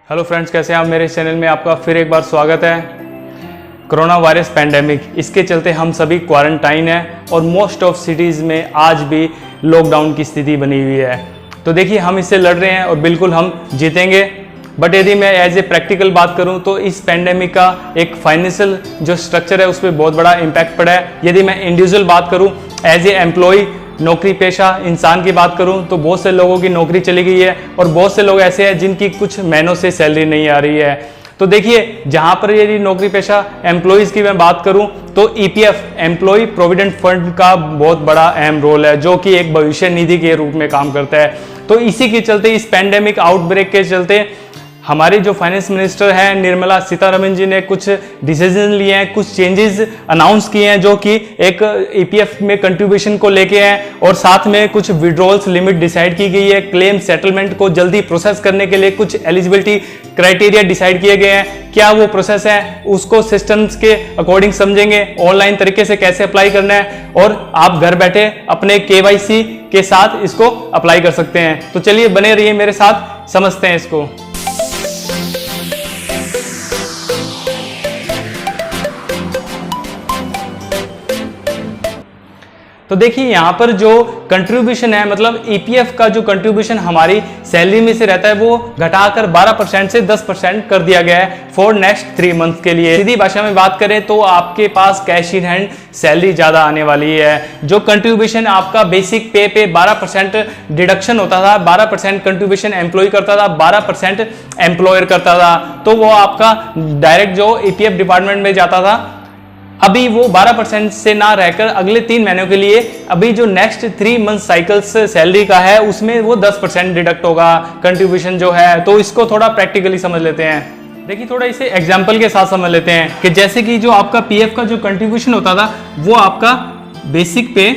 Hello friends, कैसे हैं आप। मेरे चैनल में आपका फिर एक बार स्वागत है। कोरोना वायरस पैंडेमिक, इसके चलते हम सभी क्वारंटाइन हैं और मोस्ट ऑफ सिटीज़ में आज भी लॉकडाउन की स्थिति बनी हुई है। तो देखिए, हम इससे लड़ रहे हैं और बिल्कुल हम जीतेंगे। बट यदि मैं एज ए प्रैक्टिकल बात करूं तो इस पैंडेमिक का एक फाइनेंशियल जो स्ट्रक्चर है उस पर बहुत बड़ा इम्पैक्ट पड़ा है। यदि मैं इंडिविजुअल बात करूं, एज ए एम्प्लॉय, नौकरी पेशा इंसान की बात करूं तो बहुत से लोगों की नौकरी चली गई है और बहुत से लोग ऐसे हैं जिनकी कुछ महीनों से सैलरी नहीं आ रही है। तो देखिए, जहां पर यदि नौकरी पेशा एम्प्लॉयज़ की मैं बात करूं तो ईपीएफ, एम्प्लॉय प्रोविडेंट फंड का बहुत बड़ा अहम रोल है, जो कि एक भविष्य निधि के रूप में काम करता है। तो इसी के चलते, इस पैंडेमिक आउटब्रेक के चलते हमारे जो फाइनेंस मिनिस्टर हैं निर्मला सीतारमण जी ने कुछ डिसीजन लिए हैं, कुछ चेंजेस अनाउंस किए हैं, जो कि एक ईपीएफ में कंट्रीब्यूशन को लेके हैं और साथ में कुछ विड्रॉल्स लिमिट डिसाइड की गई है। क्लेम सेटलमेंट को जल्दी प्रोसेस करने के लिए कुछ एलिजिबिलिटी क्राइटेरिया डिसाइड किए गए हैं। क्या वो प्रोसेस है उसको सिस्टम्स के अकॉर्डिंग समझेंगे, ऑनलाइन तरीके से कैसे अप्लाई करना है और आप घर बैठे अपने केवाईसी के साथ इसको अप्लाई कर सकते हैं। तो चलिए, बने रहिए मेरे साथ, समझते हैं इसको। तो देखिए, यहाँ पर जो कंट्रीब्यूशन है, मतलब ईपीएफ का जो कंट्रीब्यूशन हमारी सैलरी में से रहता है वो घटाकर 12% से 10% कर दिया गया है फॉर नेक्स्ट 3 मंथ के लिए। सीधी भाषा में बात करें तो आपके पास कैश इन हैंड सैलरी ज़्यादा आने वाली है। जो कंट्रीब्यूशन आपका बेसिक पे 12% डिडक्शन होता था, 12% कंट्रीब्यूशन एम्प्लॉय करता था, 12% एम्प्लॉयर करता था, तो वो आपका डायरेक्ट जो ईपीएफ डिपार्टमेंट में जाता था। अभी वो 12% से ना रहकर अगले 3 महीनों के लिए, अभी जो नेक्स्ट 3 मंथ साइकिल्स सैलरी का है उसमें वो 10% डिडक्ट होगा कंट्रीब्यूशन जो है। तो इसको थोड़ा प्रैक्टिकली समझ लेते हैं। देखिए, थोड़ा इसे एग्जांपल के साथ समझ लेते हैं कि जैसे कि जो आपका पीएफ का जो कंट्रीब्यूशन होता था वो आपका बेसिक पे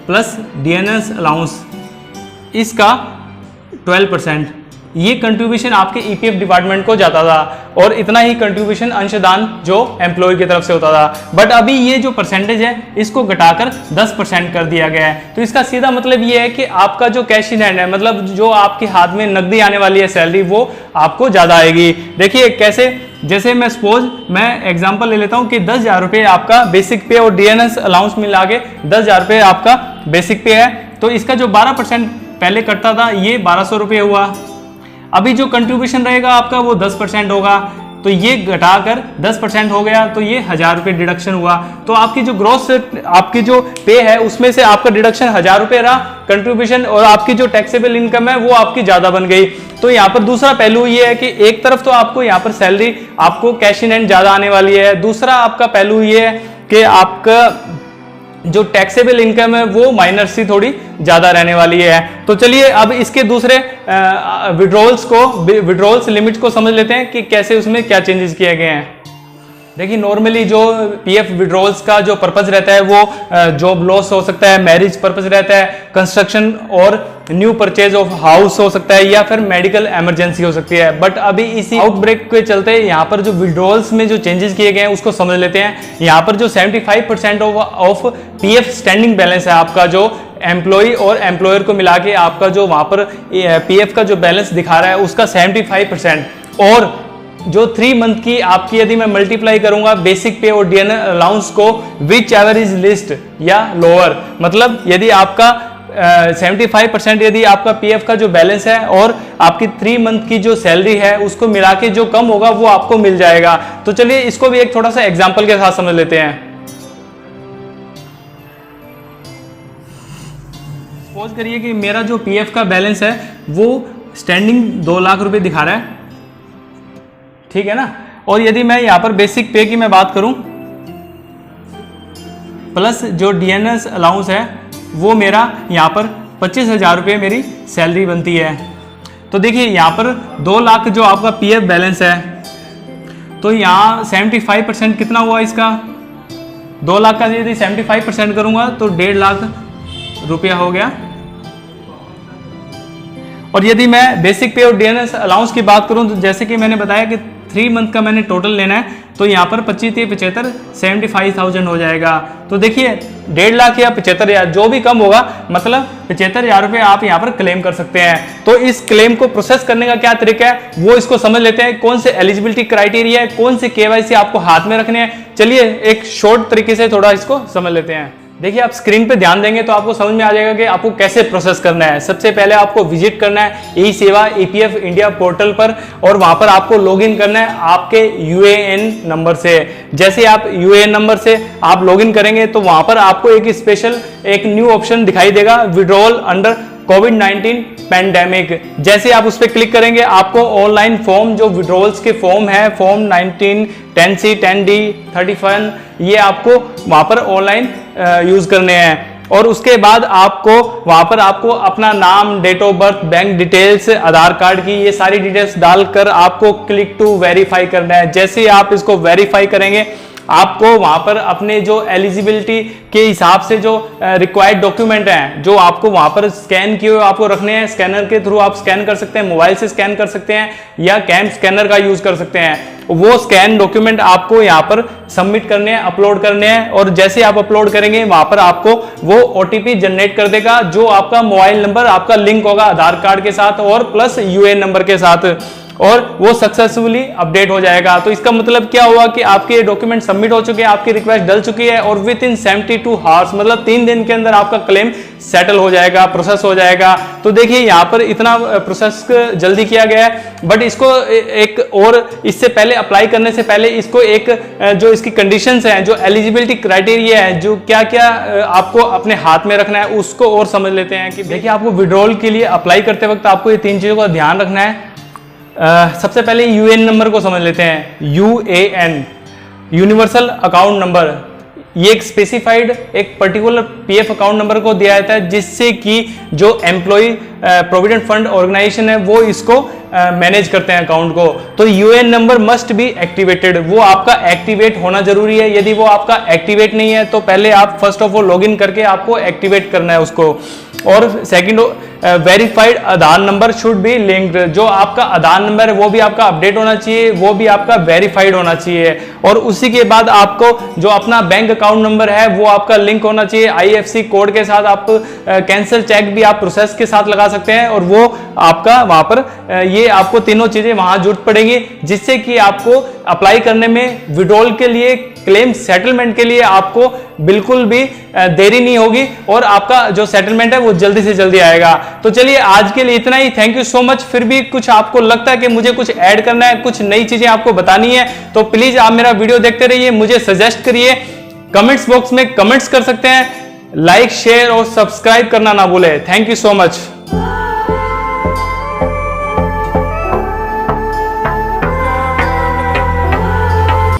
प्लस डीएनएस अलाउंस, इसका 12% ये कंट्रीब्यूशन आपके ईपीएफ डिपार्टमेंट को जाता था और इतना ही कंट्रीब्यूशन अंशदान जो एम्प्लॉय की तरफ से होता था। बट अभी ये जो परसेंटेज है इसको घटाकर 10% कर दिया गया है। तो इसका सीधा मतलब ये है कि आपका जो कैश इन हैंड है, मतलब जो आपके हाथ में नकदी आने वाली है सैलरी, वो आपको ज़्यादा आएगी। देखिए कैसे, जैसे मैं सपोज मैं एग्जाम्पल ले लेता हूँ कि 10,000 रुपये आपका बेसिक पे और डीएनएस अलाउंस मिला के 10,000 रुपये आपका बेसिक पे है। तो इसका जो 12% पहले कटता था ये 1,200 रुपये हुआ। अभी जो कंट्रीब्यूशन रहेगा आपका वो 10% होगा, तो ये घटाकर 10% हो गया, तो ये 1,000 रुपये डिडक्शन हुआ। तो आपकी जो ग्रॉस आपकी जो पे है उसमें से आपका डिडक्शन 1,000 रुपये रहा कंट्रीब्यूशन, और आपकी जो टैक्सेबल इनकम है वो आपकी ज्यादा बन गई। तो यहाँ पर दूसरा पहलू ये है कि एक तरफ तो आपको यहाँ पर सैलरी, आपको कैश इन हैंड ज्यादा आने वाली है। दूसरा आपका पहलू ये है कि आपका जो टैक्सेबल इनकम है वो माइनर सी थोड़ी ज्यादा रहने वाली है। तो चलिए अब इसके दूसरे विड्रॉल्स लिमिट को समझ लेते हैं कि कैसे उसमें क्या चेंजेस किए गए हैं। देखिए, नॉर्मली जो पीएफ विड्रॉल्स का जो पर्पस रहता है वो जॉब लॉस हो सकता है, मैरिज पर्पस रहता है, कंस्ट्रक्शन और न्यू परचेज ऑफ हाउस हो सकता है, या फिर मेडिकल इमरजेंसी हो सकती है। बट अभी इसी आउटब्रेक के चलते यहाँ पर जो विड्रॉल्स में जो चेंजेस किए गए हैं उसको समझ लेते हैं। यहाँ पर जो 75% ऑफ पीएफ स्टैंडिंग बैलेंस है आपका, जो एम्प्लॉय और एम्प्लॉयर को मिला के आपका जो वहां पर पीएफ का जो बैलेंस दिखा रहा है उसका 75%, और जो 3 मंथ की आपकी यदि मैं मल्टीप्लाई करूंगा बेसिक पे और डीएनएस अलाउंस को, विच एवर इज लिस्ट या लोअर, मतलब यदि आपका 75% यदि आपका पीएफ का जो बैलेंस है और आपकी 3 मंथ की जो सैलरी है उसको मिला के जो कम होगा वो आपको मिल जाएगा। तो चलिए इसको भी एक थोड़ा सा एग्जाम्पल के साथ समझ लेते हैं। सपोज करिए कि मेरा जो पीएफ का बैलेंस है वो स्टैंडिंग 2 लाख रुपए दिखा रहा है, ठीक है ना। और यदि मैं यहाँ पर बेसिक पे की मैं बात करूं प्लस जो डीएनएस अलाउंस है वो मेरा यहाँ पर 25,000 रुपये मेरी सैलरी बनती है। तो देखिए, यहाँ पर 2 लाख जो आपका पीएफ बैलेंस है, तो यहाँ 75% कितना हुआ इसका, 2 लाख का यदि 75% करूंगा तो 1.5 लाख रुपया हो गया। और यदि मैं बेसिक पे और डीएनएस अलाउंस की बात करूं तो जैसे कि मैंने बताया कि 3 मंथ का मैंने टोटल लेना है, तो यहाँ पर 25 3 75 75,000 हो जाएगा। तो देखिए 1.5 लाख या 75,000 जो भी कम होगा, मतलब 75,000 रुपये आप यहाँ पर क्लेम कर सकते हैं। तो इस क्लेम को प्रोसेस करने का क्या तरीका है वो इसको समझ लेते हैं। कौन से एलिजिबिलिटी क्राइटेरिया है, कौन से केवाईसी आपको हाथ में रखने हैं, चलिए एक शॉर्ट तरीके से थोड़ा इसको समझ लेते हैं। देखिए आप स्क्रीन पे ध्यान देंगे तो आपको समझ में आ जाएगा कि आपको कैसे प्रोसेस करना है। सबसे पहले आपको विजिट करना है ई सेवा ईपीएफ इंडिया पोर्टल पर और वहां पर आपको लॉगिन करना है आपके यूएएन नंबर से। जैसे आप यूएएन नंबर से आप लॉगिन करेंगे तो वहां पर आपको एक स्पेशल एक न्यू ऑप्शन दिखाई देगा, विड्रॉल अंडर कोविड-19 पैंडेमिक। जैसे आप उस पर क्लिक करेंगे आपको ऑनलाइन फॉर्म जो विड्रॉल्स के फॉर्म है, फॉर्म 19, 10C, 10D, 31, ये आपको वहां पर ऑनलाइन यूज करने हैं। और उसके बाद आपको वहां पर आपको अपना नाम, date of birth, bank details, Aadhaar card की ये सारी डिटेल्स डालकर आपको क्लिक टू वेरीफाई करना है। जैसे ही आप इसको वेरीफाई करेंगे आपको वहां पर अपने जो एलिजिबिलिटी के हिसाब से जो रिक्वायर्ड डॉक्यूमेंट हैं जो आपको वहां पर स्कैन किए हुए आपको रखने हैं। स्कैनर के थ्रू आप स्कैन कर सकते हैं, मोबाइल से स्कैन कर सकते हैं या कैम स्कैनर का यूज कर सकते हैं। वो स्कैन डॉक्यूमेंट आपको यहाँ पर सबमिट करने हैं, अपलोड करने हैं। और जैसे आप अपलोड करेंगे वहां पर आपको वो ओटीपी जनरेट कर देगा जो आपका मोबाइल नंबर आपका लिंक होगा आधार कार्ड के साथ और प्लस यूएएन नंबर के साथ, और वो सक्सेसफुली अपडेट हो जाएगा। तो इसका मतलब क्या हुआ कि आपके डॉक्यूमेंट सबमिट हो चुके हैं, आपकी रिक्वेस्ट डल चुकी है और विद इन 72 आवर्स मतलब 3 दिन के अंदर आपका क्लेम सेटल हो जाएगा, प्रोसेस हो जाएगा। तो देखिए यहाँ पर इतना प्रोसेस जल्दी किया गया है, बट इसको एक और इससे पहले अप्लाई करने से पहले इसको एक जो इसकी कंडीशंस हैं, जो एलिजिबिलिटी क्राइटेरिया है, जो क्या क्या आपको अपने हाथ में रखना है उसको और समझ लेते हैं। कि देखिए आपको विड्रॉल के लिए अप्लाई करते वक्त आपको ये 3 चीजों का ध्यान रखना है। सबसे पहले यूएएन नंबर को समझ लेते हैं। यूएएन यूनिवर्सल अकाउंट नंबर, ये एक स्पेसिफाइड एक पर्टिकुलर पीएफ अकाउंट नंबर को दिया जाता है जिससे कि जो एम्प्लॉय प्रोविडेंट फंड ऑर्गेनाइजेशन है वो इसको मैनेज करते हैं अकाउंट को। तो UAN number must be activated, वो आपका एक्टिवेट होना जरूरी है। यदि वो आपका एक्टिवेट नहीं है तो पहले आप फर्स्ट ऑफ ऑल लॉगिन करके आपको एक्टिवेट करना है उसको। और second verified Aadhaar number should be linked, जो आपका आधार नंबर है वो भी आपका अपडेट होना चाहिए, वो भी आपका वेरीफाइड होना चाहिए। और उसी के बाद आपको जो अपना बैंक अकाउंट नंबर है वो आपका लिंक होना चाहिए आईएफएससी कोड के साथ। आप कैंसिल चेक भी आप प्रोसेस के साथ लगा सकते हैं और वो आपका वहां पर ये आपको तीनों चीजें वहां जरूरत पड़ेगी जिससे कि आपको अप्लाई करने में विड्रॉल के लिए क्लेम सेटलमेंट के लिए आपको बिल्कुल भी देरी नहीं होगी और आपका जो सेटलमेंट है वो जल्दी से जल्दी आएगा। तो चलिए आज के लिए इतना ही, थैंक यू सो मच। फिर भी कुछ आपको लगता है कि मुझे कुछ ऐड करना है, कुछ नई चीजें आपको बतानी है तो प्लीज आप मेरा वीडियो देखते रहिए, मुझे सजेस्ट करिए, कमेंट्स बॉक्स में कमेंट्स कर सकते हैं, लाइक शेयर और सब्सक्राइब करना ना भूले। Thank you so much.